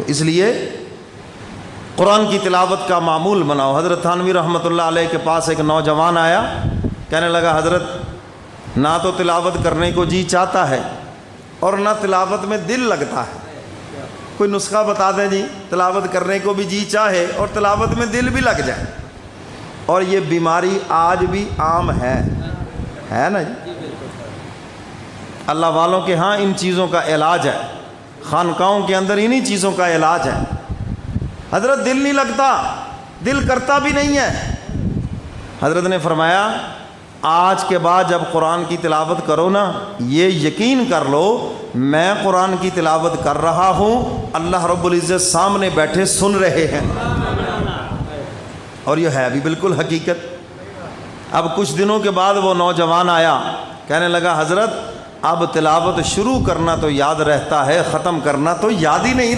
تو اس لیے قرآن کی تلاوت کا معمول بناؤ۔ حضرت تھانوی رحمۃ اللہ علیہ کے پاس ایک نوجوان آیا، کہنے لگا حضرت نہ تو تلاوت کرنے کو جی چاہتا ہے اور نہ تلاوت میں دل لگتا ہے، کوئی نسخہ بتا دیں جی، تلاوت کرنے کو بھی جی چاہے اور تلاوت میں دل بھی لگ جائے۔ اور یہ بیماری آج بھی عام ہے نا جی؟ اللہ والوں کے ہاں ان چیزوں کا علاج ہے، خانقاہوں کے اندر انہی چیزوں کا علاج ہے۔ حضرت دل نہیں لگتا، دل کرتا بھی نہیں ہے۔ حضرت نے فرمایا آج کے بعد جب قرآن کی تلاوت کرو نا، یہ یقین کر لو میں قرآن کی تلاوت کر رہا ہوں، اللہ رب العزت سامنے بیٹھے سن رہے ہیں۔ اور یہ ہے بھی بالکل حقیقت۔ اب کچھ دنوں کے بعد وہ نوجوان آیا، کہنے لگا حضرت اب تلاوت شروع کرنا تو یاد رہتا ہے، ختم کرنا تو یاد ہی نہیں